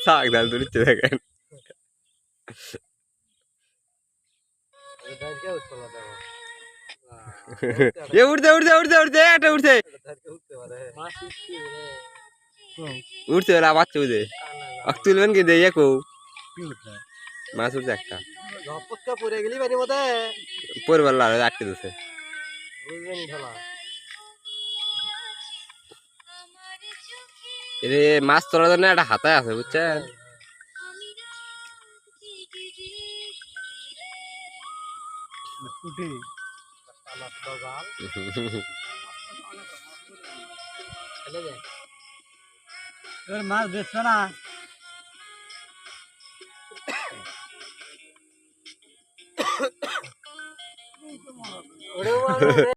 শাক ডাল তুলছে দেখেন এ উঠছে উঠছে উঠছে উঠছে একটা উঠছে উঠছে ওরা বাচ্চা উঠছে তুলবেন কি দিয়ে কৌ মাছ উঠছে একটা পরে গেলি বাড়ির মধ্যে পরিবার লাল আটকে দিচ্ছে রে মাছ তোলার জন্য একটা হাতায় আছে বুঝছেন মাছ বেচবে না